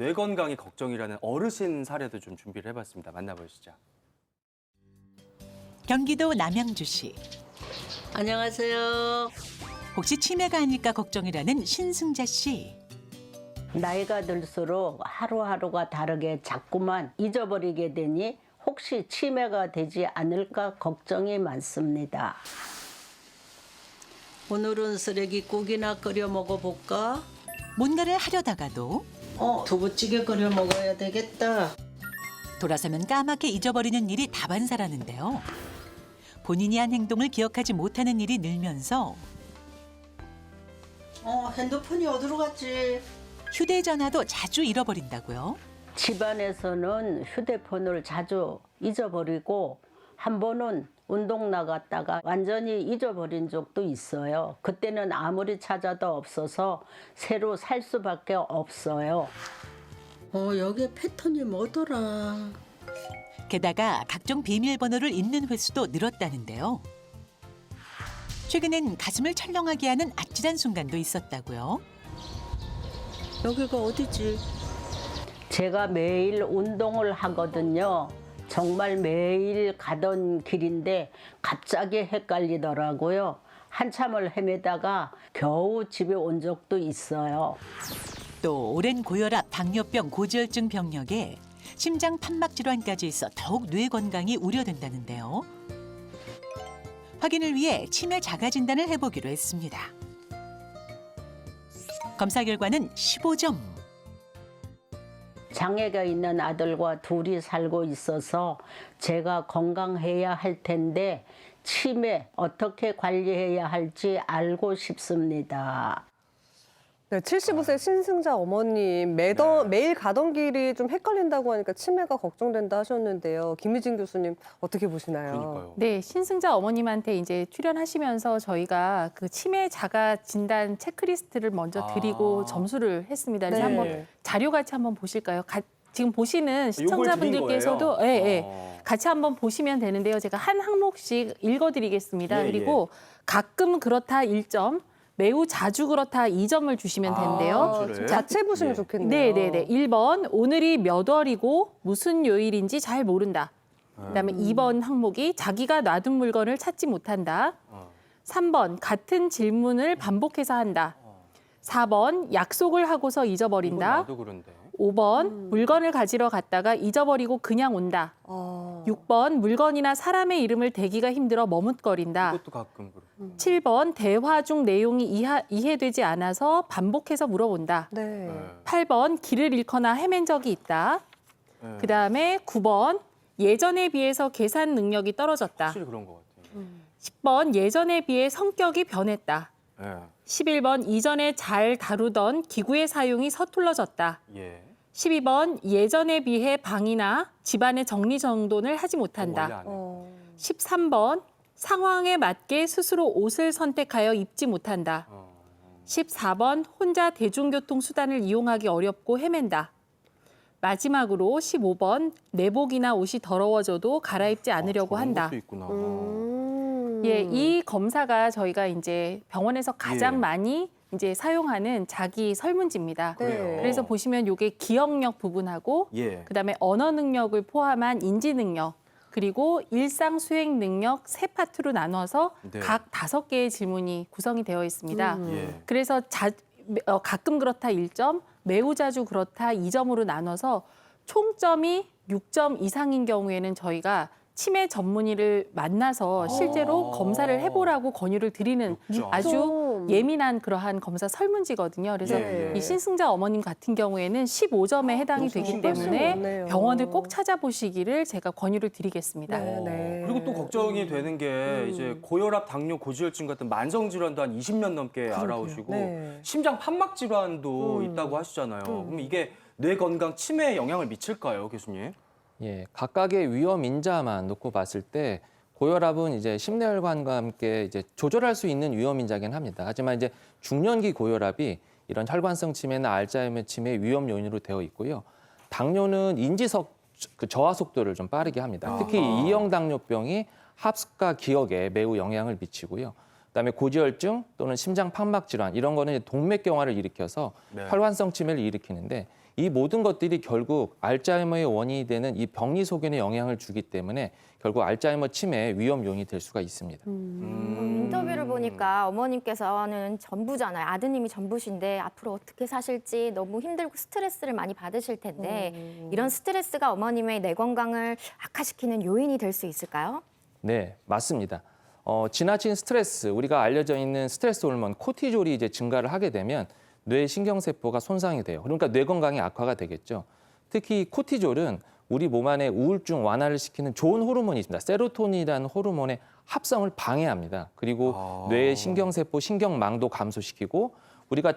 뇌 건강이 걱정이라는 어르신 사례도 좀 준비를 해봤습니다. 만나보시죠. 경기도 남양주시. 안녕하세요. 혹시 치매가 아닐까 걱정이라는 신승자 씨. 나이가 들수록 하루하루가 다르게 자꾸만 잊어버리게 되니 혹시 치매가 되지 않을까 걱정이 많습니다. 오늘은 쓰레기국이나 끓여 먹어볼까? 뭔가를 하려다가도 두부찌개 끓여 먹어야 되겠다. 돌아서면 까맣게 잊어버리는 일이 다반사라는데요. 본인이 한 행동을 기억하지 못하는 일이 늘면서 핸드폰이 어디로 갔지? 휴대전화도 자주 잃어버린다고요. 집안에서는 휴대폰을 자주 잊어버리고 한 번은 운동 나갔다가 완전히 잊어버린 적도 있어요. 그때는 아무리 찾아도 없어서 새로 살 수밖에 없어요. 여기 패턴이 뭐더라? 게다가 각종 비밀번호를 잊는 횟수도 늘었다는데요. 최근엔 가슴을 철렁하게 하는 아찔한 순간도 있었다고요. 여기가 어디지? 제가 매일 운동을 하거든요. 정말 매일 가던 길인데 갑자기 헷갈리더라고요. 한참을 헤매다가 겨우 집에 온 적도 있어요. 또 오랜 고혈압, 당뇨병, 고지혈증 병력에 심장 판막 질환까지 있어 더욱 뇌 건강이 우려된다는데요. 확인을 위해 치매 자가 진단을 해보기로 했습니다. 검사 결과는 15점. 장애가 있는 아들과 둘이 살고 있어서 제가 건강해야 할 텐데 치매 어떻게 관리해야 할지 알고 싶습니다. 네, 75세 신승자 어머님 매일 가던 길이 좀 헷갈린다고 하니까 치매가 걱정된다 하셨는데요. 김희진 교수님 어떻게 보시나요? 그러니까요. 네, 신승자 어머님한테 이제 출연하시면서 저희가 그 치매 자가 진단 체크리스트를 먼저 드리고 점수를 했습니다. 그래서 네. 한번 자료 같이 한번 보실까요? 지금 보시는 요걸 드린 시청자분들께서도 거예요? 같이 한번 보시면 되는데요. 제가 한 항목씩 읽어드리겠습니다. 예, 그리고 가끔 그렇다 1점, 매우 자주 그렇다 2점을 주시면 되는데요. 점수를? 자체 보시면 예. 좋겠네요. 네네네. 1번 오늘이 몇 월이고 무슨 요일인지 잘 모른다. 그다음에 2번 항목이 자기가 놔둔 물건을 찾지 못한다. 3번 같은 질문을 반복해서 한다. 4번 약속을 하고서 이건 잊어버린다. 나도 그런데. 5번 물건을 가지러 갔다가 잊어버리고 그냥 온다. 6번 물건이나 사람의 이름을 대기가 힘들어 머뭇거린다. 이것도 가끔 그래. 7번 대화 중 내용이 이해되지 않아서 반복해서 물어본다. 네. 네. 8번 길을 잃거나 헤맨 적이 있다. 네. 그다음에 9번 예전에 비해서 계산 능력이 떨어졌다. 확실히 그런 것 같아요. 10번 예전에 비해 성격이 변했다. 예. 11번 이전에 잘 다루던 기구의 사용이 서툴러졌다. 예. 12번 예전에 비해 방이나 집안의 정리정돈을 하지 원래 못한다. 안 해. 13번 상황에 맞게 스스로 옷을 선택하여 입지 못한다. 14번 혼자 대중교통 수단을 이용하기 어렵고 헤맨다. 마지막으로 15번 내복이나 옷이 더러워져도 갈아입지 않으려고 저런 한다. 것도 있구나. 예, 이 검사가 저희가 이제 병원에서 가장 예. 많이 이제 사용하는 자기 설문지입니다. 그래요. 그래서 보시면 이게 기억력 부분하고 예. 그다음에 언어 능력을 포함한 인지 능력 그리고 일상 수행 능력 세 파트로 나눠서 네. 각 5개의 질문이 구성이 되어 있습니다. 예. 그래서 가끔 그렇다 1점, 매우 자주 그렇다 2점으로 나눠서 총점이 6점 이상인 경우에는 저희가 치매 전문의를 만나서 실제로 검사를 해보라고 권유를 드리는 6점. 아주 예민한 그러한 검사 설문지거든요. 그래서 예, 예. 이 신승자 어머님 같은 경우에는 15점에 해당이 되기 훨씬 때문에 높네요. 병원을 꼭 찾아보시기를 제가 권유를 드리겠습니다. 네. 그리고 또 걱정이 되는 게 이제 고혈압, 당뇨, 고지혈증 같은 만성 질환도 한 20년 넘게 알아오시고 네. 심장 판막 질환도 있다고 하시잖아요. 그럼 이게 뇌 건강 치매에 영향을 미칠까요, 교수님? 예, 각각의 위험 인자만 놓고 봤을 때 고혈압은 이제 심내혈관과 함께 이제 조절할 수 있는 위험 인자긴 합니다. 하지만 이제 중년기 고혈압이 이런 혈관성 치매나 알츠하이머 치매의 위험 요인으로 되어 있고요. 당뇨는 인지석 저하 속도를 좀 빠르게 합니다. 특히 이형 당뇨병이 합숙과 기억에 매우 영향을 미치고요. 그다음에 고지혈증 또는 심장 판막 질환 이런 거는 동맥경화를 일으켜서 네. 혈관성 치매를 일으키는데 이 모든 것들이 결국 알츠하이머의 원인이 되는 이 병리 소견에 영향을 주기 때문에 결국 알츠하이머 치매의 위험 요인이 될 수가 있습니다. 인터뷰를 보니까 어머님께서는 전부잖아요. 아드님이 전부신데 앞으로 어떻게 사실지 너무 힘들고 스트레스를 많이 받으실 텐데 이런 스트레스가 어머님의 뇌 건강을 악화시키는 요인이 될 수 있을까요? 네, 맞습니다. 지나친 스트레스, 우리가 알려져 있는 스트레스 호르몬 코티졸이 이제 증가를 하게 되면 뇌 신경세포가 손상이 돼요. 그러니까 뇌 건강이 악화가 되겠죠. 특히 코티졸은 우리 몸 안에 우울증 완화를 시키는 좋은 호르몬이 있습니다. 세로토닌이라는 호르몬의 합성을 방해합니다. 그리고 뇌의 신경세포, 신경망도 감소시키고 우리가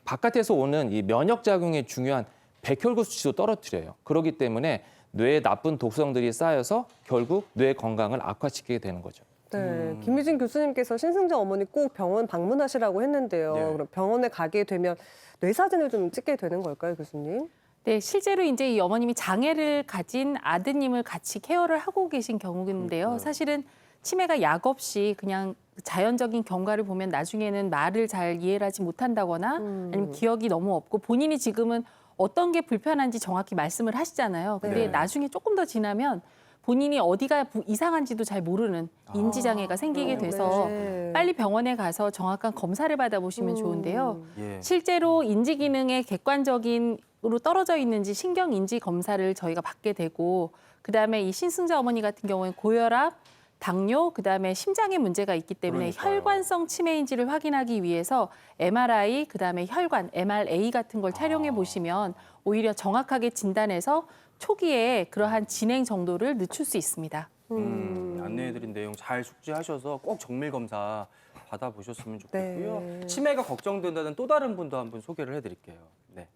바깥에서 오는 이 면역작용에 중요한 백혈구 수치도 떨어뜨려요. 그렇기 때문에 뇌에 나쁜 독성들이 쌓여서 결국 뇌 건강을 악화시키게 되는 거죠. 네, 김유진 교수님께서 신승자 어머니 꼭 병원 방문하시라고 했는데요. 네. 그럼 병원에 가게 되면 뇌사진을 좀 찍게 되는 걸까요, 교수님? 네, 실제로 이제 이 어머님이 장애를 가진 아드님을 같이 케어를 하고 계신 경우인데요. 사실은 치매가 약 없이 그냥 자연적인 경과를 보면 나중에는 말을 잘 이해를 하지 못한다거나 아니면 기억이 너무 없고 본인이 지금은 어떤 게 불편한지 정확히 말씀을 하시잖아요. 근데 네. 나중에 조금 더 지나면 본인이 어디가 이상한지도 잘 모르는 인지장애가 생기게 돼서 네. 빨리 병원에 가서 정확한 검사를 받아보시면 좋은데요. 예. 실제로 인지 기능의 객관적인으로 떨어져 있는지 신경 인지 검사를 저희가 받게 되고 그다음에 이 신승자 어머니 같은 경우에 고혈압, 당뇨, 그다음에 심장에 문제가 있기 때문에 그러니까요. 혈관성 치매인지를 확인하기 위해서 MRI, 그다음에 혈관, MRA 같은 걸 촬영해 보시면 오히려 정확하게 진단해서 초기에 그러한 진행 정도를 늦출 수 있습니다. 안내해드린 내용 잘 숙지하셔서 꼭 정밀 검사 받아보셨으면 좋겠고요. 네. 치매가 걱정된다는 또 다른 분도 한 분 소개를 해드릴게요. 네.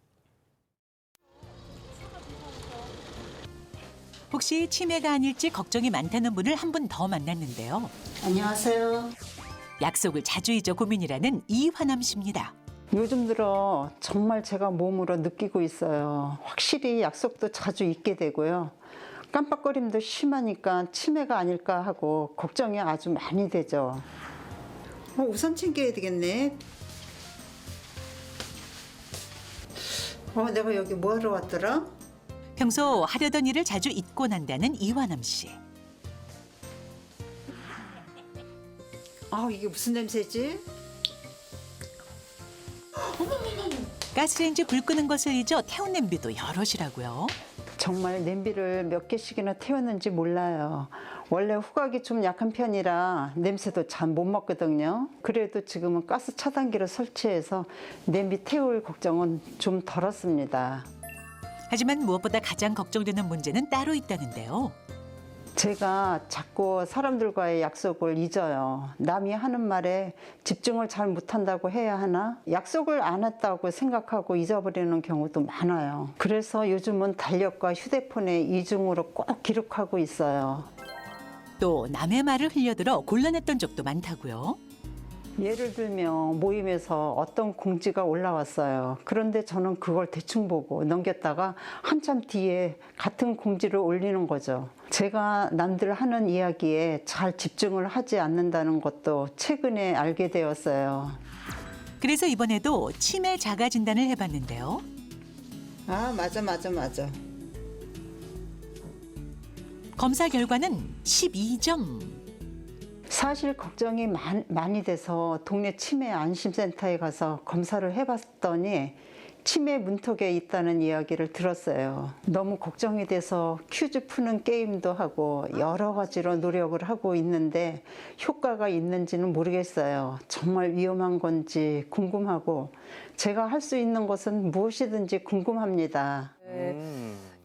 혹시 치매가 아닐지 걱정이 많다는 분을 한 분 더 만났는데요. 안녕하세요. 약속을 자주 잊어 고민이라는 이화남 씨입니다. 요즘 들어 정말 제가 몸으로 느끼고 있어요. 확실히 약속도 자주 잊게 되고요. 깜빡거림도 심하니까 치매가 아닐까 하고 걱정이 아주 많이 되죠. 우산 챙겨야 되겠네. 내가 여기 뭐 하러 왔더라? 평소 하려던 일을 자주 잊고 난다는 이화남 씨. 이게 무슨 냄새지? 가스레인지 불 끄는 것을 잊어 태운 냄비도 여럿이라고요. 정말 냄비를 몇 개씩이나 태웠는지 몰라요. 원래 후각이 좀 약한 편이라 냄새도 잘 못 맡거든요. 그래도 지금은 가스 차단기를 설치해서 냄비 태울 걱정은 좀 덜었습니다. 하지만 무엇보다 가장 걱정되는 문제는 따로 있다는데요. 제가 자꾸 사람들과의 약속을 잊어요. 남이 하는 말에 집중을 잘 못한다고 해야 하나? 약속을 안 했다고 생각하고 잊어버리는 경우도 많아요. 그래서 요즘은 달력과 휴대폰에 이중으로 꼭 기록하고 있어요. 또 남의 말을 흘려들어 곤란했던 적도 많다고요. 예를 들면 모임에서 어떤 공지가 올라왔어요. 그런데 저는 그걸 대충 보고 넘겼다가 한참 뒤에 같은 공지를 올리는 거죠. 제가 남들 하는 이야기에 잘 집중을 하지 않는다는 것도 최근에 알게 되었어요. 그래서 이번에도 치매 자가 진단을 해봤는데요. 맞아. 검사 결과는 12점. 사실 걱정이 많이 돼서 동네 치매 안심센터에 가서 검사를 해봤더니 치매 문턱에 있다는 이야기를 들었어요. 너무 걱정이 돼서 퀴즈 푸는 게임도 하고 여러 가지로 노력을 하고 있는데 효과가 있는지는 모르겠어요. 정말 위험한 건지 궁금하고 제가 할 수 있는 것은 무엇이든지 궁금합니다.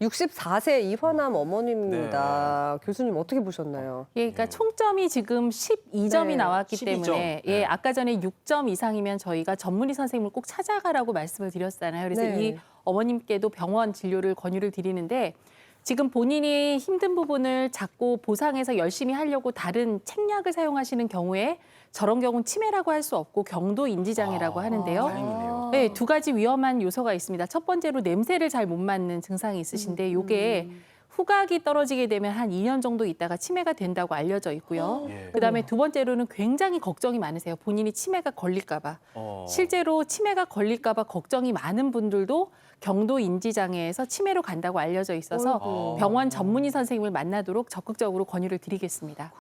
64세 이화남 어머님입니다. 교수님 어떻게 보셨나요? 예, 그러니까 총점이 지금 12점이 네, 나왔기 12점. 때문에 네. 아까 전에 6점 이상이면 저희가 전문의 선생님을 꼭 찾아가라고 말씀을 드렸잖아요. 그래서 네. 이 어머님께도 병원 진료를 권유를 드리는데 지금 본인이 힘든 부분을 자꾸 보상해서 열심히 하려고 다른 책약을 사용하시는 경우에 저런 경우는 치매라고 할 수 없고 경도 인지장애라고 하는데요. 다행이네요. 네, 두 가지 위험한 요소가 있습니다. 첫 번째로 냄새를 잘 못 맡는 증상이 있으신데 이게 후각이 떨어지게 되면 한 2년 정도 있다가 치매가 된다고 알려져 있고요. 예. 그다음에 두 번째로는 굉장히 걱정이 많으세요. 본인이 치매가 걸릴까 봐. 실제로 치매가 걸릴까 봐 걱정이 많은 분들도 경도 인지 장애에서 치매로 간다고 알려져 있어서 병원 전문의 선생님을 만나도록 적극적으로 권유를 드리겠습니다.